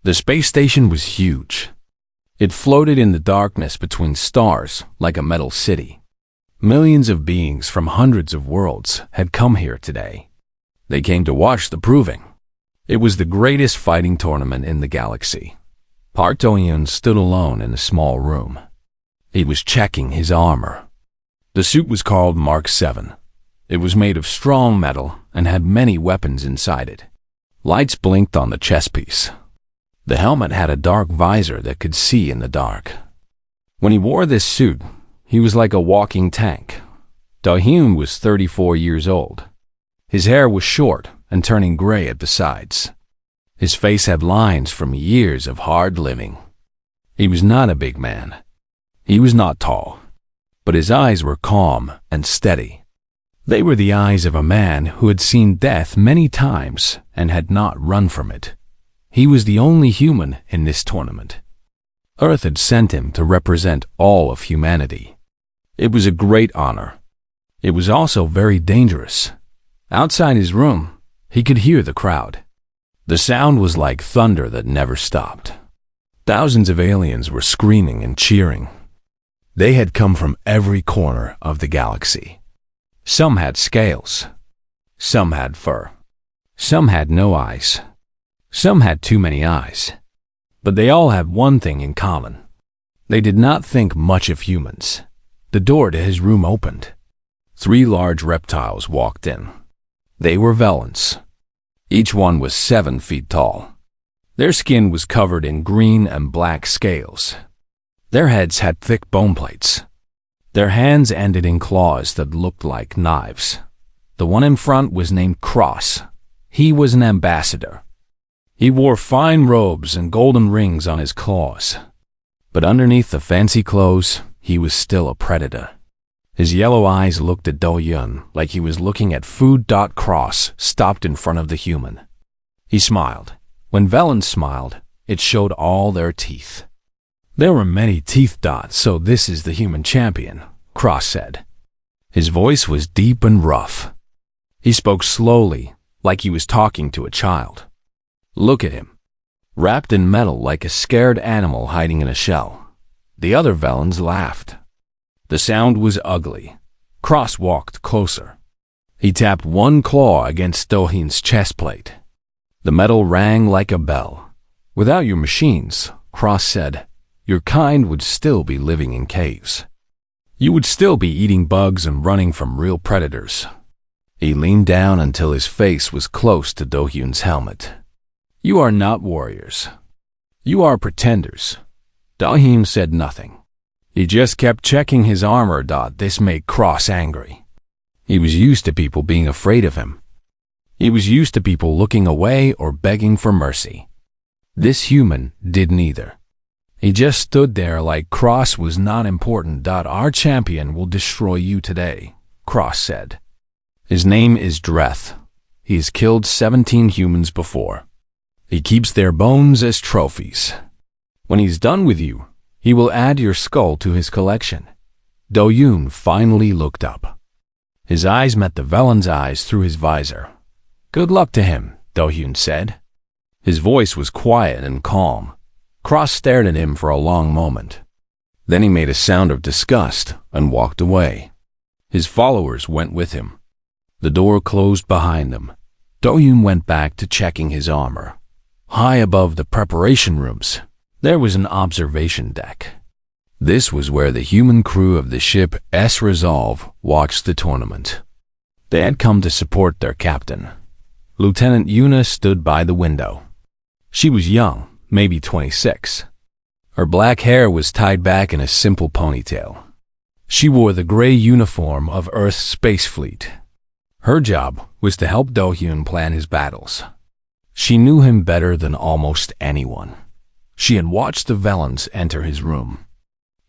The space station was huge. It floated in the darkness between stars like a metal city. Millions of beings from hundreds of worlds had come here today. They came to watch the proving. It was the greatest fighting tournament in the galaxy. Park Do-hyun stood alone in a small room. He was checking his armor. The suit was called Mark 7. It was made of strong metal and had many weapons inside it. Lights blinked on the chest piece. The helmet had a dark visor that could see in the dark. When he wore this suit, he was like a walking tank. Do-hyun was 34 years old. His hair was short and turning gray at the sides. His face had lines from years of hard living. He was not a big man. He was not tall, but his eyes were calm and steady. They were the eyes of a man who had seen death many times and had not run from it. He was the only human in this tournament. Earth had sent him to represent all of humanity. It was a great honor. It was also very dangerous. Outside his room, he could hear the crowd. The sound was like thunder that never stopped. Thousands of aliens were screaming and cheering. They had come from every corner of the galaxy. Some had scales. Some had fur. Some had no eyes. Some had too many eyes. But they all had one thing in common. They did not think much of humans. The door to his room opened. 3 large reptiles walked in. They were Velans. Each one was 7 feet tall. Their skin was covered in green and black scales. Their heads had thick bone plates. Their hands ended in claws that looked like knives. The one in front was named Cross. He was an ambassador. He wore fine robes and golden rings on his claws. But underneath the fancy clothes, he was still a predator. His yellow eyes looked at Do-hyun like he was looking at food. Cross stopped in front of the human. He smiled. When Velan smiled, it showed all their teeth. There were many teeth. So this is the human champion, Cross said. His voice was deep and rough. He spoke slowly, like he was talking to a child. Look at him. Wrapped in metal like a scared animal hiding in a shell. The other Velans laughed. The sound was ugly. Cross walked closer. He tapped one claw against Do-hyun's chest plate. The metal rang like a bell. Without your machines, Cross said, your kind would still be living in caves. You would still be eating bugs and running from real predators. He leaned down until his face was close to Do-hyun's helmet. You are not warriors. You are pretenders. Do-hyun said nothing. He just kept checking his armor. This made Cross angry. He was used to people being afraid of him. He was used to people looking away or begging for mercy. This human did neither. He just stood there like Cross was not important. Our champion will destroy you today, Cross said. His name is Dreth. He has killed 17 humans before. He keeps their bones as trophies. When he's done with you, he will add your skull to his collection. Do-hyun finally looked up. His eyes met the Velan's eyes through his visor. Good luck to him, Do-hyun said. His voice was quiet and calm. Cross stared at him for a long moment. Then he made a sound of disgust and walked away. His followers went with him. The door closed behind them. Do-hyun went back to checking his armor. High above the preparation rooms, there was an observation deck. This was where the human crew of the ship S Resolve watched the tournament. They had come to support their captain. Lieutenant Yuna stood by the window. She was young, maybe 26. Her black hair was tied back in a simple ponytail. She wore the gray uniform of Earth's space fleet. Her job was to help Do-hyun plan his battles. She knew him better than almost anyone. She had watched the Velans enter his room.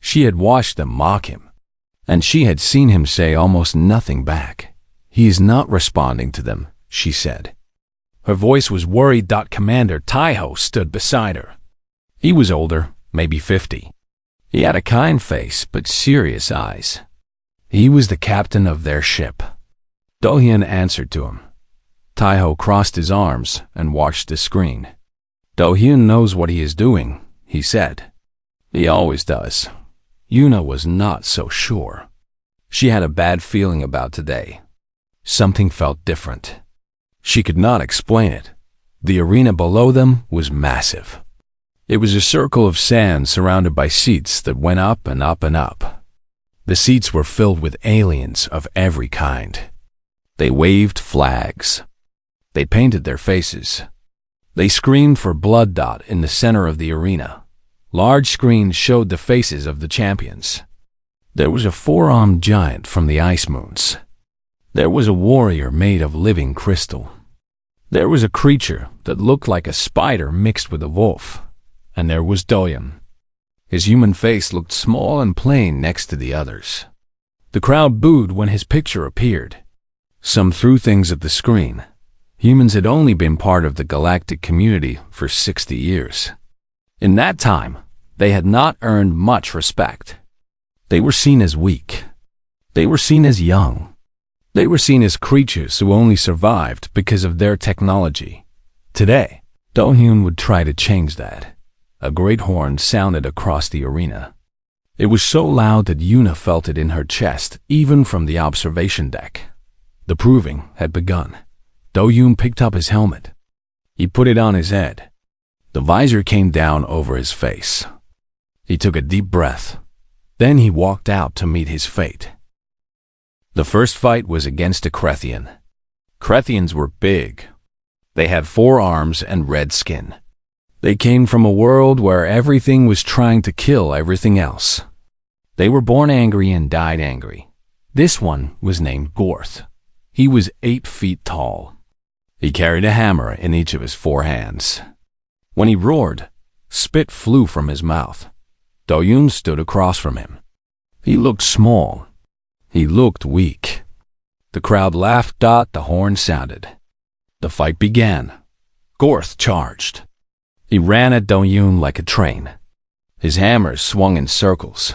She had watched them mock him, and she had seen him say almost nothing back. He is not responding to them, she said. Her voice was worried. Commander Taiho stood beside her. He was older, maybe 50. He had a kind face but serious eyes. He was the captain of their ship. Do-hyun answered to him. Taiho crossed his arms and watched the screen. Do-hyun knows what he is doing, he said. He always does. Yuna was not so sure. She had a bad feeling about today. Something felt different. She could not explain it. The arena below them was massive. It was a circle of sand surrounded by seats that went up and up and up. The seats were filled with aliens of every kind. They waved flags. They painted their faces. They screamed for blood. In the center of the arena, large screens showed the faces of the champions. There was a four-armed giant from the ice moons. There was a warrior made of living crystal. There was a creature that looked like a spider mixed with a wolf. And there was Do-hyun. His human face looked small and plain next to the others. The crowd booed when his picture appeared. Some threw things at the screen. Humans had only been part of the galactic community for 60 years. In that time, they had not earned much respect. They were seen as weak. They were seen as young. They were seen as creatures who only survived because of their technology. Today, Do-hyun would try to change that. A great horn sounded across the arena. It was so loud that Yuna felt it in her chest, even from the observation deck. The proving had begun. Do-hyun picked up his helmet. He put it on his head. The visor came down over his face. He took a deep breath. Then he walked out to meet his fate. The first fight was against a Krethian. Krethians were big. They had 4 arms and red skin. They came from a world where everything was trying to kill everything else. They were born angry and died angry. This one was named Gorth. He was 8 feet tall. He carried a hammer in each of his 4 hands. When he roared, spit flew from his mouth. Do-hyun stood across from him. He looked small. He looked weak. The crowd laughed. The horn sounded. The fight began. Gorth charged. He ran at Do-hyun like a train. His hammer swung in circles.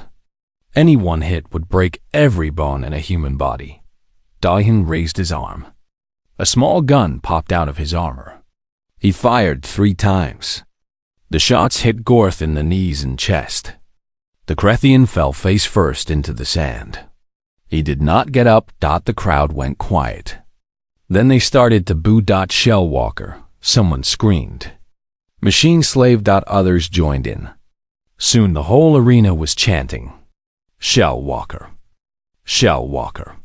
Any one hit would break every bone in a human body. Do-hyun raised his arm. A small gun popped out of his armor. He fired 3 times. The shots hit Gorth in the knees and chest. The Krethian fell face first into the sand. He did not get up. The crowd went quiet. Then they started to boo. Shellwalker, someone screamed. Machine slave. Others joined in. Soon the whole arena was chanting, Shellwalker, Shellwalker,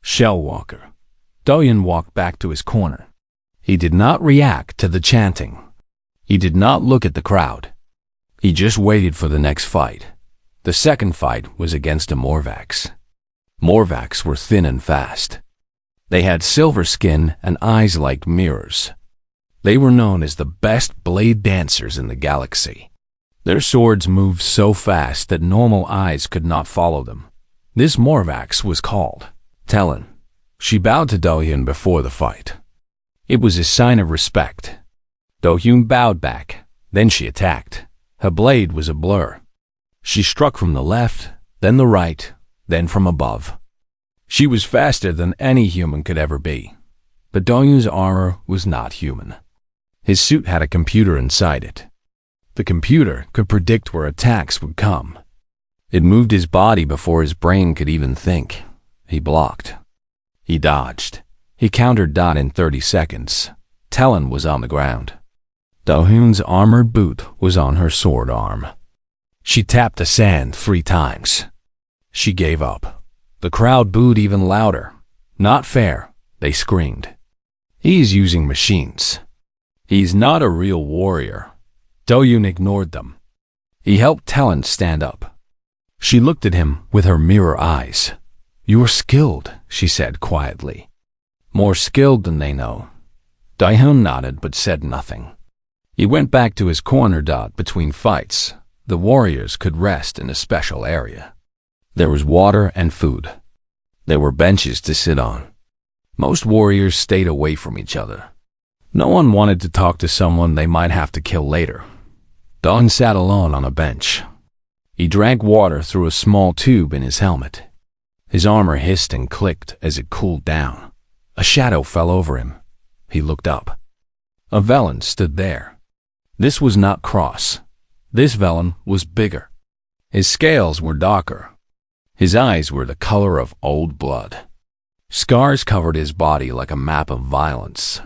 Shellwalker. Do-hyun walked back to his corner. He did not react to the chanting. He did not look at the crowd. He just waited for the next fight. The second fight was against a Morvax. Morvax were thin and fast. They had silver skin and eyes like mirrors. They were known as the best blade dancers in the galaxy. Their swords moved so fast that normal eyes could not follow them. This Morvax was called Talon. She bowed to Do-hyun before the fight. It was a sign of respect. Do-hyun bowed back. Then she attacked. Her blade was a blur. She struck from the left, then the right, then from above. She was faster than any human could ever be. But Do-hyun's armor was not human. His suit had a computer inside it. The computer could predict where attacks would come. It moved his body before his brain could even think. He blocked. He dodged. He countered. In 30 seconds, Talon was on the ground. Do-hyun's armored boot was on her sword arm. She tapped the sand 3 times. She gave up. The crowd booed even louder. Not fair, they screamed. He's using machines. He's not a real warrior. Do-hyun ignored them. He helped Talon stand up. She looked at him with her mirror eyes. You are skilled, she said quietly. More skilled than they know. Do-hyun nodded but said nothing. He went back to his corner. Between fights, the warriors could rest in a special area. There was water and food. There were benches to sit on. Most warriors stayed away from each other. No one wanted to talk to someone they might have to kill later. Do-hyun sat alone on a bench. He drank water through a small tube in his helmet. His armor hissed and clicked as it cooled down. A shadow fell over him. He looked up. A Velen stood there. This was not Cross. This villain was bigger. His scales were darker. His eyes were the color of old blood. Scars covered his body like a map of violence.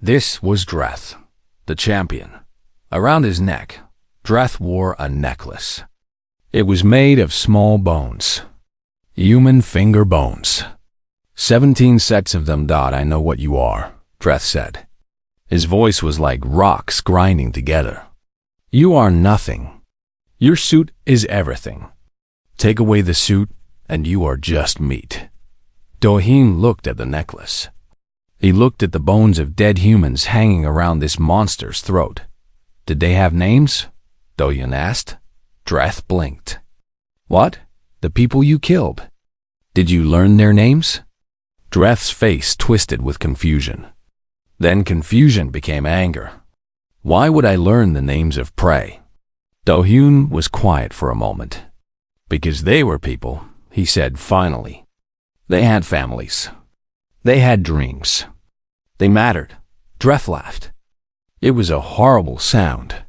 This was Dreth, the champion. Around his neck, Dreth wore a necklace. It was made of small bones. Human finger bones. 17 sets of them. I know what you are, Dreth said. His voice was like rocks grinding together. You are nothing. Your suit is everything. Take away the suit, and you are just meat. Do-hyun looked at the necklace. He looked at the bones of dead humans hanging around this monster's throat. Did they have names? Do-hyun asked. Dreth blinked. What? The people you killed. Did you learn their names? Dreth's face twisted with confusion. Then confusion became anger. Why would I learn the names of prey? Do-hyun was quiet for a moment. Because they were people, he said finally. They had families. They had dreams. They mattered. Dreth laughed. It was a horrible sound.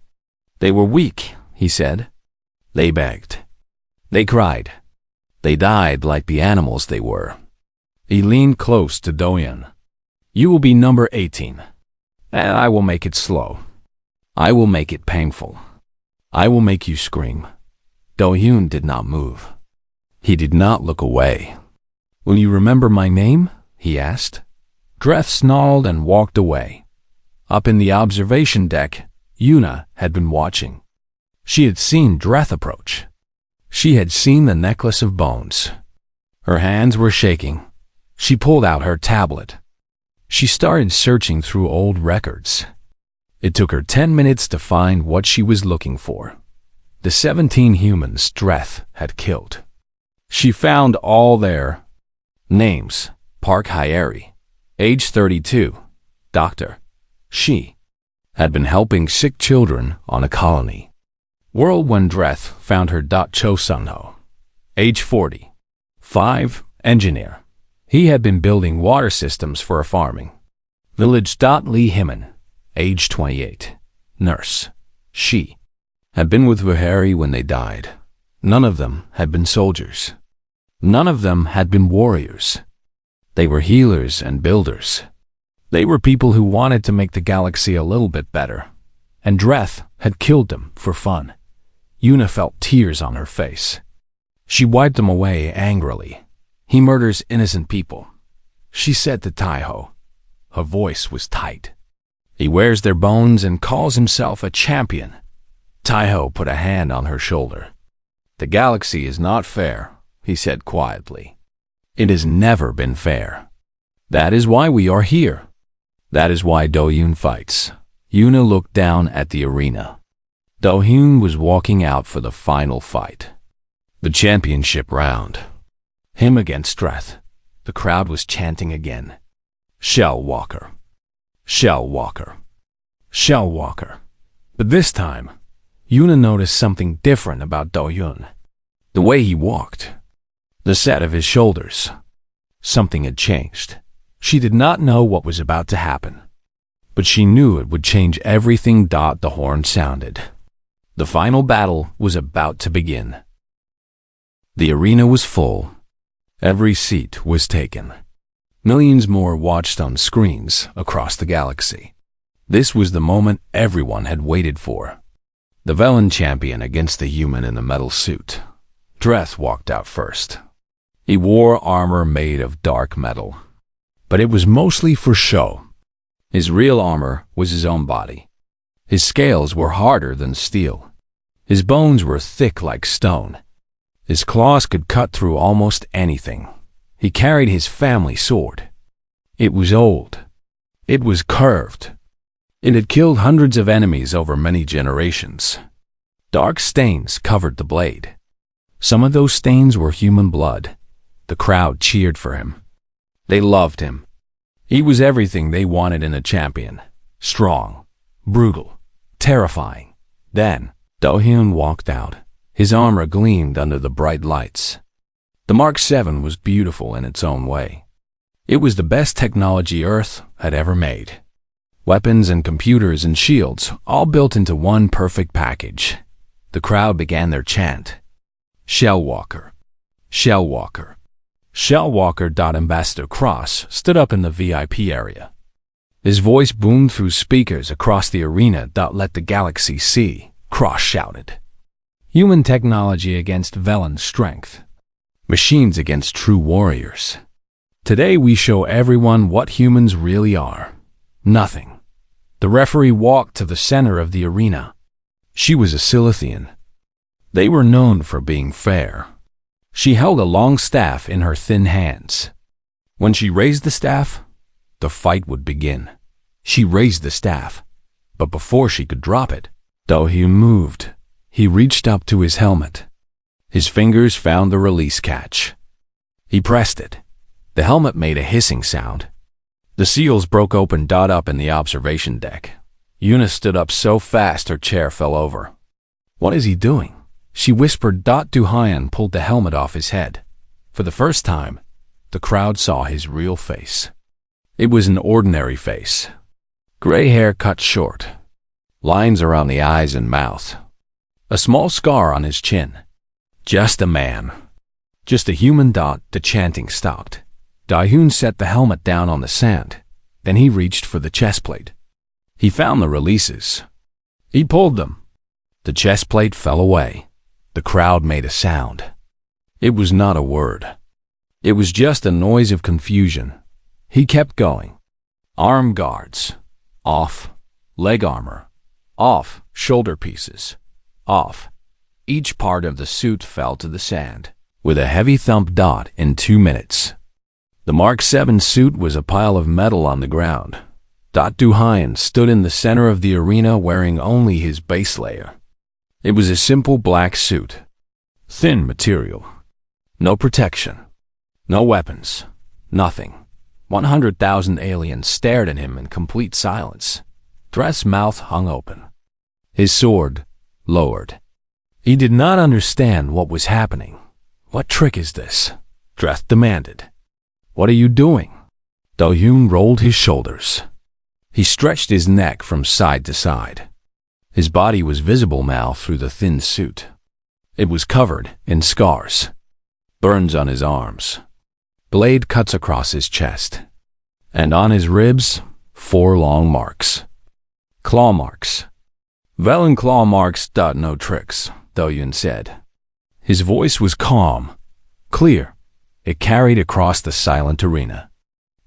They were weak, he said. They begged. They cried. They died like the animals they were. He leaned close to Do-hyun. You will be number 18, and I will make it slow. I will make it painful. I will make you scream. Do-hyun did not move. He did not look away. Will you remember my name? He asked. Dreth snarled and walked away. Up in the observation deck, Yuna had been watching. She had seen Dreth approach. She had seen the necklace of bones. Her hands were shaking. She pulled out her tablet. She started searching through old records. It took her 10 minutes to find what she was looking for. The 17 humans Dreth had killed. She found all their names. Park Hyeri, age 32, doctor. She had been helping sick children on a colony. World when Dreth found her. Cho Sun-ho, age 40, 5, engineer. He had been building water systems for a farming village. Lee Himan, age 28, nurse. She had been with AwayHFY when they died. None of them had been soldiers. None of them had been warriors. They were healers and builders. They were people who wanted to make the galaxy a little bit better. And Dreth had killed them for fun. Yuna felt tears on her face. She wiped them away angrily. He murders innocent people, she said to Taiho. Her voice was tight. He wears their bones and calls himself a champion. Taiho put a hand on her shoulder. The galaxy is not fair, he said quietly. It has never been fair. That is why we are here. That is why Do-hyun fights. Yuna looked down at the arena. Do-hyun was walking out for the final fight. The championship round. Him against Dreth. The crowd was chanting again. Shell Walker. Shell Walker. Shell Walker. But this time, Yuna noticed something different about Do-hyun. The way he walked. The set of his shoulders. Something had changed. She did not know what was about to happen. But she knew it would change everything. The horn sounded. The final battle was about to begin. The arena was full. Every seat was taken. Millions more watched on screens across the galaxy. This was the moment everyone had waited for. The villain champion against the human in the metal suit. Dreth walked out first. He wore armor made of dark metal. But it was mostly for show. His real armor was his own body. His scales were harder than steel. His bones were thick like stone. His claws could cut through almost anything. He carried his family sword. It was old. It was curved. It had killed hundreds of enemies over many generations. Dark stains covered the blade. Some of those stains were human blood. The crowd cheered for him. They loved him. He was everything they wanted in a champion. Strong, brutal, terrifying. Then, Do-hyun walked out. His armor gleamed under the bright lights. The Mark 7 was beautiful in its own way. It was the best technology Earth had ever made. Weapons and computers and shields, all built into one perfect package. The crowd began their chant. Shellwalker. Shellwalker. Shellwalker. Ambassador Cross stood up in the VIP area. His voice boomed through speakers across the arena. Let the galaxy see, Cross shouted. Human technology against Velen's strength. Machines against true warriors. Today we show everyone what humans really are. Nothing. The referee walked to the center of the arena. She was a Silithian. They were known for being fair. She held a long staff in her thin hands. When she raised the staff, the fight would begin. She raised the staff, but before she could drop it, Do-hyun moved. He reached up to his helmet. His fingers found the release catch. He pressed it. The helmet made a hissing sound. The seals broke open. Up in the observation deck. Yuna stood up so fast her chair fell over. What is he doing? She whispered. Do-hyun pulled the helmet off his head. For the first time, the crowd saw his real face. It was an ordinary face. Gray hair cut short. Lines around the eyes and mouth. A small scar on his chin. Just a man. Just a human. The chanting stopped. Do-hyun set the helmet down on the sand. Then he reached for the chest plate. He found the releases. He pulled them. The chest plate fell away. The crowd made a sound. It was not a word. It was just a noise of confusion. He kept going. Arm guards. Off. Leg armor. Off. Shoulder pieces. Off. Each part of the suit fell to the sand. With a heavy thump. In 2 minutes. The Mark 7 suit was a pile of metal on the ground. Do-hyun stood in the center of the arena wearing only his base layer. It was a simple black suit. Thin material. No protection. No weapons. Nothing. 100,000 aliens stared at him in complete silence. Dress mouth hung open. His sword lowered. He did not understand what was happening. What trick is this? Dress demanded. What are you doing? Do-hyun rolled his shoulders. He stretched his neck from side to side. His body was visible now through the thin suit. It was covered in scars. Burns on his arms. Blade cuts across his chest. And on his ribs, 4 long marks. Claw marks. Velen claw marks. No tricks, Do-hyun said. His voice was calm, clear. It carried across the silent arena.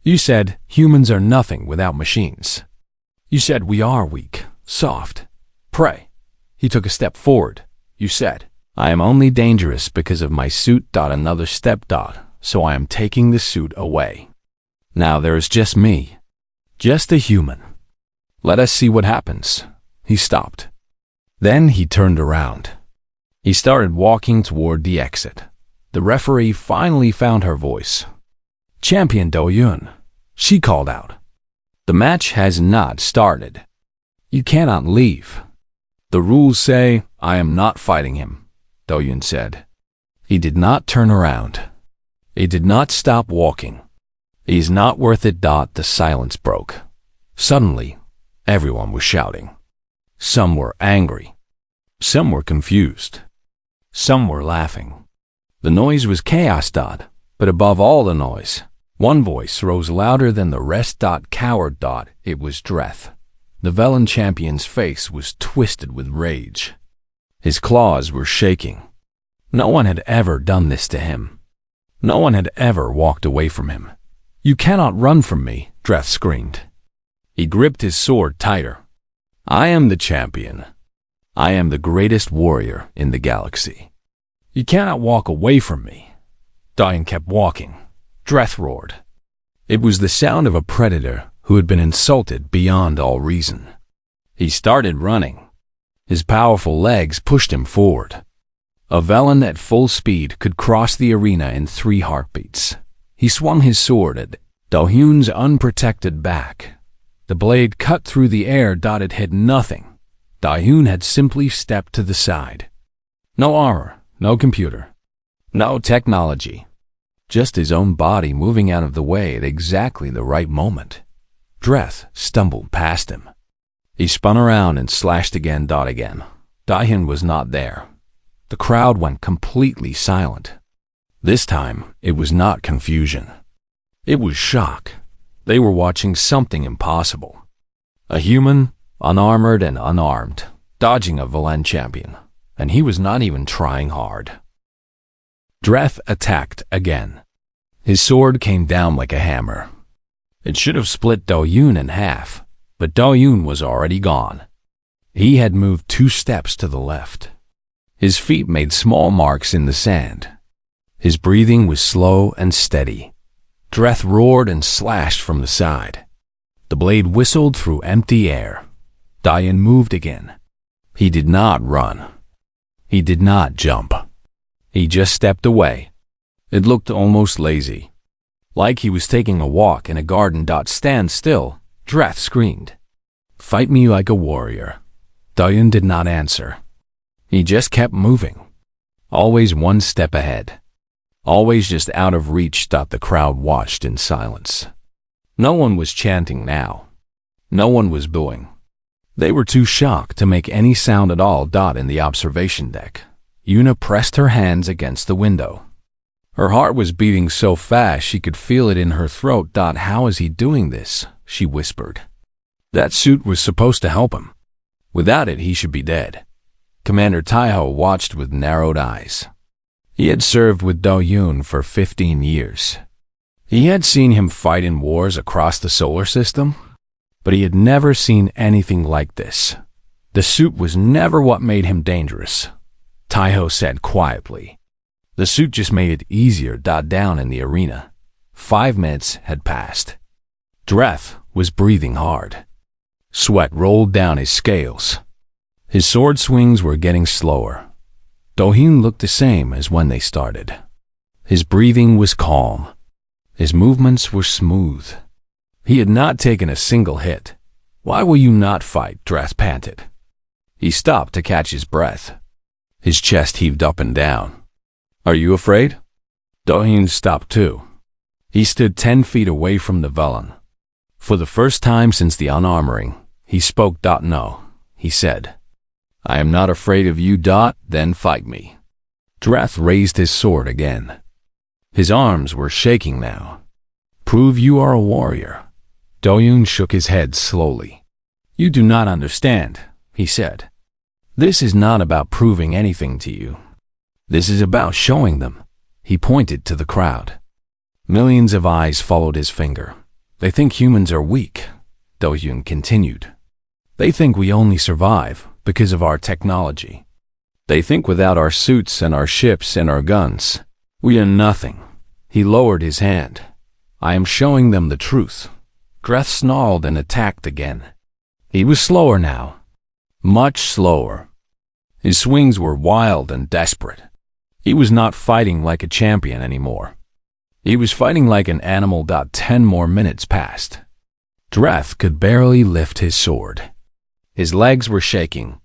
You said humans are nothing without machines. You said we are weak, soft, prey. He took a step forward. You said, I am only dangerous because of my suit. Another step. So I am taking the suit away. Now there is just me. Just a human. Let us see what happens. He stopped. Then he turned around. He started walking toward the exit. The referee finally found her voice. Champion Do-hyun, she called out. The match has not started. You cannot leave. The rules say I am not fighting him, Do-hyun said. He did not turn around. He did not stop walking. He's not worth it. The silence broke. Suddenly, everyone was shouting. Some were angry. Some were confused. Some were laughing. The noise was chaos. But above all the noise, one voice rose louder than the rest. Coward. It was Dreth. The Velen champion's face was twisted with rage. His claws were shaking. No one had ever done this to him. No one had ever walked away from him. You cannot run from me, Dreth screamed. He gripped his sword tighter. I am the champion. I am the greatest warrior in the galaxy. You cannot walk away from me. Do-hyun kept walking. Dreth roared. It was the sound of a predator who had been insulted beyond all reason. He started running. His powerful legs pushed him forward. A Velen at full speed could cross the arena in 3 heartbeats. He swung his sword at Do-hyun's unprotected back. The blade cut through the air. It hit nothing. Do-hyun had simply stepped to the side. No armor. No computer. No technology. Just his own body moving out of the way at exactly the right moment. Dreth stumbled past him. He spun around and slashed again. Dahyun was not there. The crowd went completely silent. This time, it was not confusion. It was shock. They were watching something impossible. A human, unarmored and unarmed, dodging a villain champion, and he was not even trying hard. Dreth attacked again. His sword came down like a hammer. It should have split Dahyun in half, but Dahyun was already gone. He had moved 2 steps to the left. His feet made small marks in the sand. His breathing was slow and steady. Dreth roared and slashed from the side. The blade whistled through empty air. Dahyun moved again. He did not run. He did not jump. He just stepped away. It looked almost lazy. Like he was taking a walk in a garden. Stand still, Dreth screamed. Fight me like a warrior. Dahyun did not answer. He just kept moving. Always 1 step ahead. Always just out of reach. The crowd watched in silence. No one was chanting now. No one was booing. They were too shocked to make any sound at all. In the observation deck, Una pressed her hands against the window. Her heart was beating so fast she could feel it in her throat. How is he doing this? She whispered. That suit was supposed to help him. Without it, he should be dead. Commander Taiho watched with narrowed eyes. He had served with Dahyun for 15 years. He had seen him fight in wars across the solar system, but he had never seen anything like this. The suit was never what made him dangerous, Taiho said quietly. The suit just made it easier. Down in the arena, 5 minutes had passed. Dreth was breathing hard. Sweat rolled down his scales. His sword swings were getting slower. Dahyun looked the same as when they started. His breathing was calm. His movements were smooth. He had not taken a single hit. Why will you not fight? Dreth panted. He stopped to catch his breath. His chest heaved up and down. Are you afraid? Dahyun stopped too. He stood 10 feet away from the villain. For the first time since the unarmoring, he spoke. No, he said. I am not afraid of you. Then fight me. Dreth raised his sword again. His arms were shaking now. Prove you are a warrior. Dahyun shook his head slowly. You do not understand, he said. This is not about proving anything to you. This is about showing them. He pointed to the crowd. Millions of eyes followed his finger. They think humans are weak, Dahyun continued. They think we only survive because of our technology. They think without our suits and our ships and our guns, we are nothing. He lowered his hand. I am showing them the truth. Dreth snarled and attacked again. He was slower now. Much slower. His swings were wild and desperate. He was not fighting like a champion anymore. He was fighting like an animal. 10 more minutes passed. Dreth could barely lift his sword. His legs were shaking.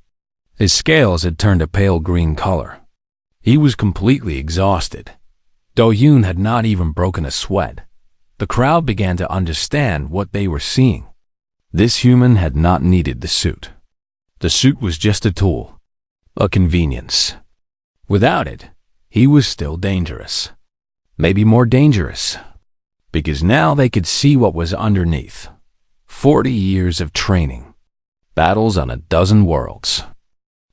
His scales had turned a pale green color. He was completely exhausted. Dahyun had not even broken a sweat. The crowd began to understand what they were seeing. This human had not needed the suit. The suit was just a tool, a convenience. Without it, he was still dangerous. Maybe more dangerous, because now they could see what was underneath. 40 years of training, battles on a dozen worlds.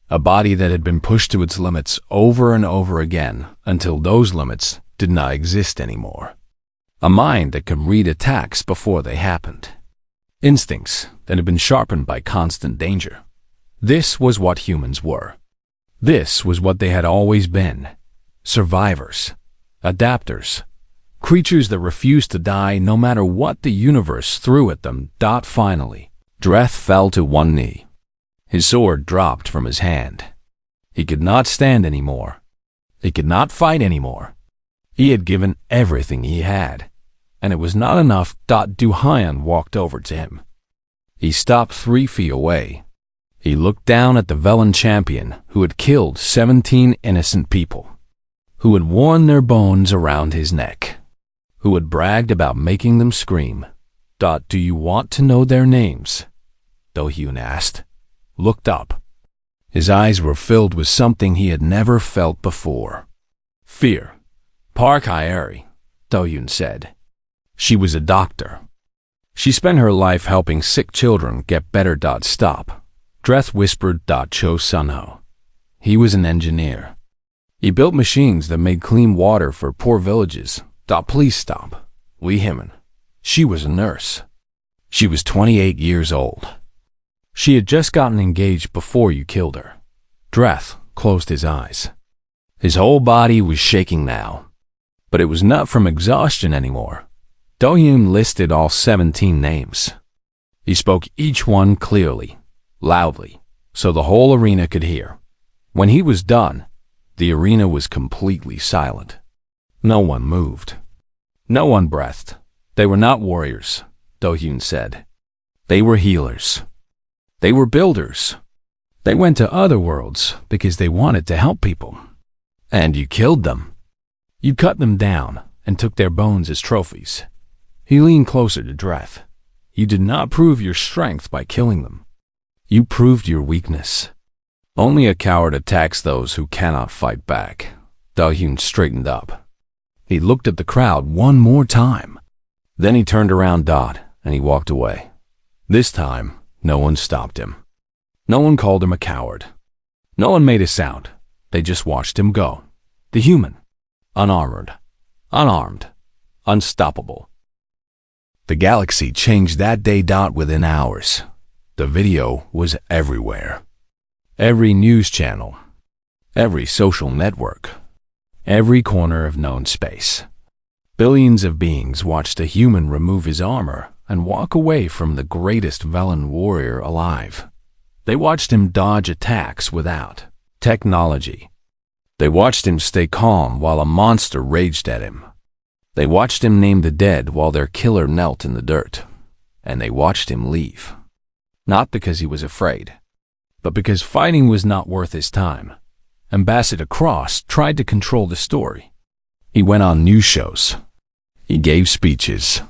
A body that had been pushed to its limits over and over again until those limits did not exist anymore. A mind that could read attacks before they happened. Instincts that had been sharpened by constant danger. This was what humans were. This was what they had always been. Survivors. Adapters. Creatures that refused to die no matter what the universe threw at them. Finally, Dreth fell to one knee. His sword dropped from his hand. He could not stand anymore. He could not fight anymore. He had given everything he had, and it was not enough. Dahyun walked over to him. He stopped 3 feet away. He looked down at the villain champion who had killed 17 innocent people, who had worn their bones around his neck, who had bragged about making them scream. Do you want to know their names? Do-hyun asked. Looked up. His eyes were filled with something he had never felt before. Fear. Park Hye-ri, Do-hyun said. She was a doctor. She spent her life helping sick children get better. Stop. Dreth whispered. Cho Sunho. He was an engineer. He built machines that made clean water for poor villages. Please stop. Lee Hyman. She was a nurse. She was 28 years old. She had just gotten engaged before you killed her. Dreth closed his eyes. His whole body was shaking now. But it was not from exhaustion anymore. Do-hyun listed all 17 names. He spoke each one clearly, loudly, so the whole arena could hear. When he was done, the arena was completely silent. No one moved. No one breathed. They were not warriors, Do-hyun said. They were healers. They were builders. They went to other worlds because they wanted to help people. And you killed them. You cut them down and took their bones as trophies. He leaned closer to Dreth. You did not prove your strength by killing them. You proved your weakness. Only a coward attacks those who cannot fight back. Do-hyun straightened up. He looked at the crowd one more time. Then he turned around and he walked away. This time, no one stopped him. No one called him a coward. No one made a sound. They just watched him go. The human. Unarmored. Unarmed. Unstoppable. The galaxy changed that day. Within hours. The video was everywhere. Every news channel. Every social network. Every corner of known space. Billions of beings watched a human remove his armor and walk away from the greatest villain warrior alive. They watched him dodge attacks without technology. They watched him stay calm while a monster raged at him. They watched him name the dead while their killer knelt in the dirt. And they watched him leave. Not because he was afraid, but because fighting was not worth his time. Ambassador Cross tried to control the story. He went on news shows. He gave speeches.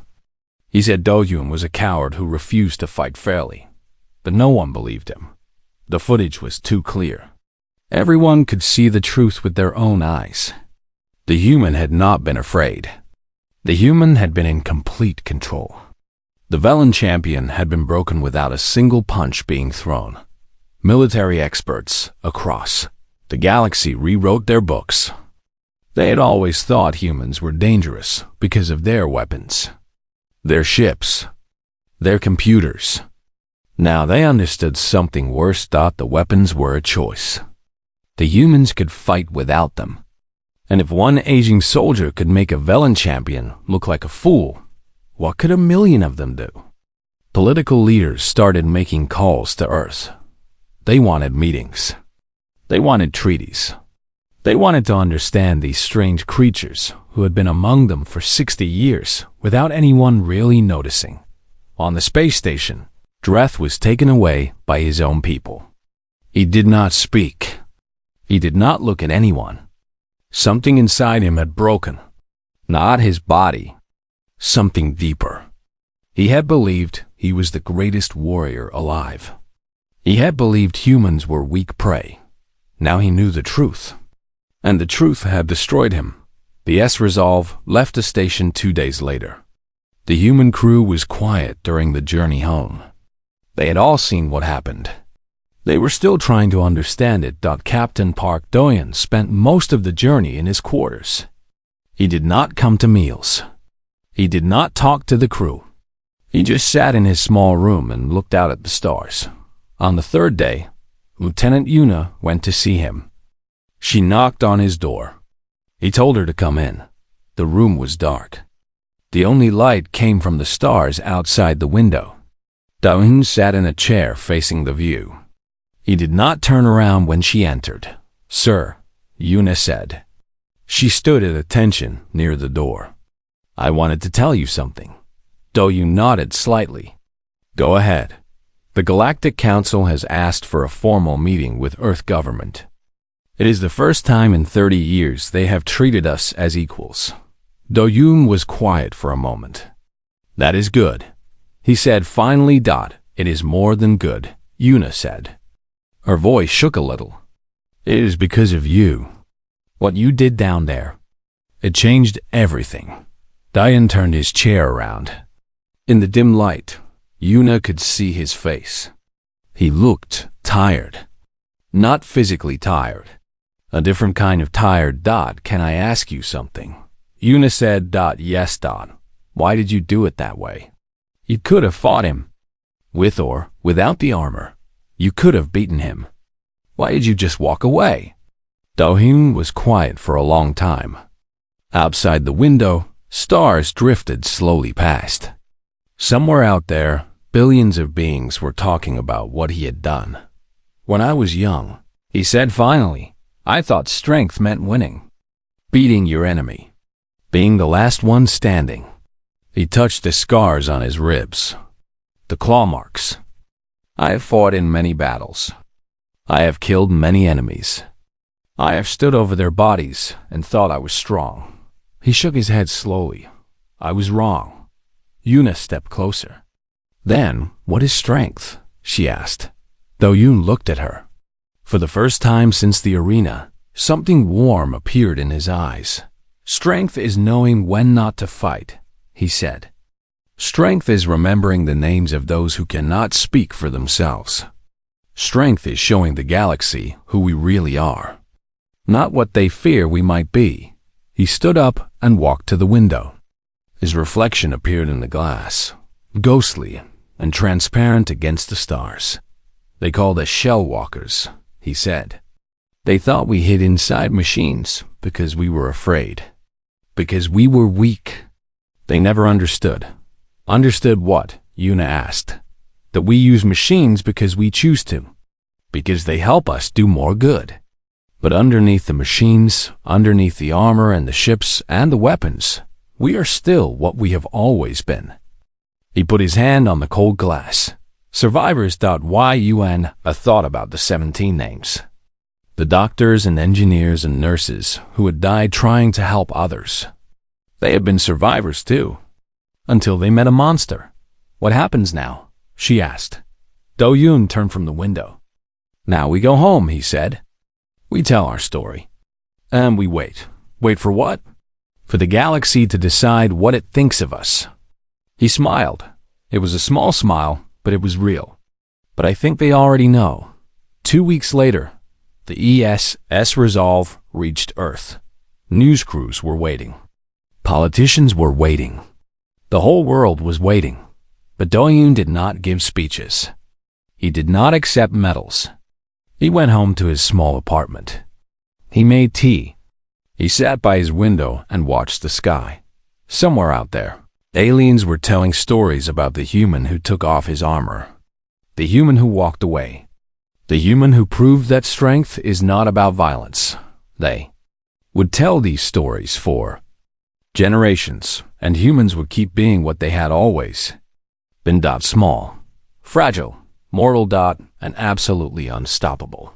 He said Do-hyun was a coward who refused to fight fairly. But no one believed him. The footage was too clear. Everyone could see the truth with their own eyes. The human had not been afraid. The human had been in complete control. The villain champion had been broken without a single punch being thrown. Military experts across the galaxy rewrote their books. They had always thought humans were dangerous because of their weapons, their ships, their computers. Now they understood something worse. The weapons were a choice. The humans could fight without them. And if one aging soldier could make a villain champion look like a fool, what could a million of them do? Political leaders started making calls to Earth. They wanted meetings. They wanted treaties. They wanted to understand these strange creatures who had been among them for 60 years without anyone really noticing. On the space station, Dreth was taken away by his own people. He did not speak. He did not look at anyone. Something inside him had broken. Not his body. Something deeper. He had believed he was the greatest warrior alive. He had believed humans were weak prey. Now he knew the truth. And the truth had destroyed him. The S-Resolve left the station 2 days later. The human crew was quiet during the journey home. They had all seen what happened. They were still trying to understand it. Captain Park Do-hyun spent most of the journey in his quarters. He did not come to meals. He did not talk to the crew. He just sat in his small room and looked out at the stars. On the third day, Lieutenant Yuna went to see him. She knocked on his door. He told her to come in. The room was dark. The only light came from the stars outside the window. Do-hyun sat in a chair facing the view. He did not turn around when she entered. "Sir," Yuna said. She stood at attention near the door. "I wanted to tell you something." Do-hyun nodded slightly. "Go ahead." The Galactic Council has asked for a formal meeting with Earth government. It is the first time in 30 years they have treated us as equals. Do-hyun was quiet for a moment. "That is good. He said finally. It is more than good, Una said. Her voice shook a little. It is because of you. What you did down there. It changed everything. Diane turned his chair around. In the dim light, Una could see his face. He looked tired. Not physically tired. A different kind of tired. Can I ask you something? Una said. Yes. Why did you do it that way? You could have fought him. With or without the armor. You could have beaten him. Why did you just walk away? Do-hyun was quiet for a long time. Outside the window, stars drifted slowly past. Somewhere out there, billions of beings were talking about what he had done. When I was young, he said finally, I thought strength meant winning. Beating your enemy. Being the last one standing. He touched the scars on his ribs. The claw marks. I have fought in many battles. I have killed many enemies. I have stood over their bodies and thought I was strong. He shook his head slowly. I was wrong. Una stepped closer. Then, what is strength? She asked. Do-hyun looked at her. For the first time since the arena, something warm appeared in his eyes. Strength is knowing when not to fight, he said. Strength is remembering the names of those who cannot speak for themselves. Strength is showing the galaxy who we really are. Not what they fear we might be. He stood up and walked to the window. His reflection appeared in the glass, ghostly and transparent against the stars. They called us shell walkers, he said. They thought we hid inside machines because we were afraid. Because we were weak. They never understood. Understood what? Una asked. That we use machines because we choose to. Because they help us do more good. But underneath the machines, underneath the armor and the ships and the weapons, we are still what we have always been. He put his hand on the cold glass. Survivors. Yun a thought about the 17 names. The doctors and engineers and nurses who had died trying to help others. They had been survivors too. Until they met a monster. What happens now? She asked. Do-hyun turned from the window. Now we go home, he said. We tell our story. And we wait. Wait for what? For the galaxy to decide what it thinks of us. He smiled. It was a small smile, but it was real. But I think they already know. 2 weeks later, the ESS Resolve reached Earth. News crews were waiting. Politicians were waiting. The whole world was waiting. But Do-hyun did not give speeches. He did not accept medals. He went home to his small apartment. He made tea. He sat by his window and watched the sky. Somewhere out there, aliens were telling stories about the human who took off his armor. The human who walked away. The human who proved that strength is not about violence. They would tell these stories for generations, and humans would keep being what they had always been. Small, fragile, mortal. And absolutely unstoppable.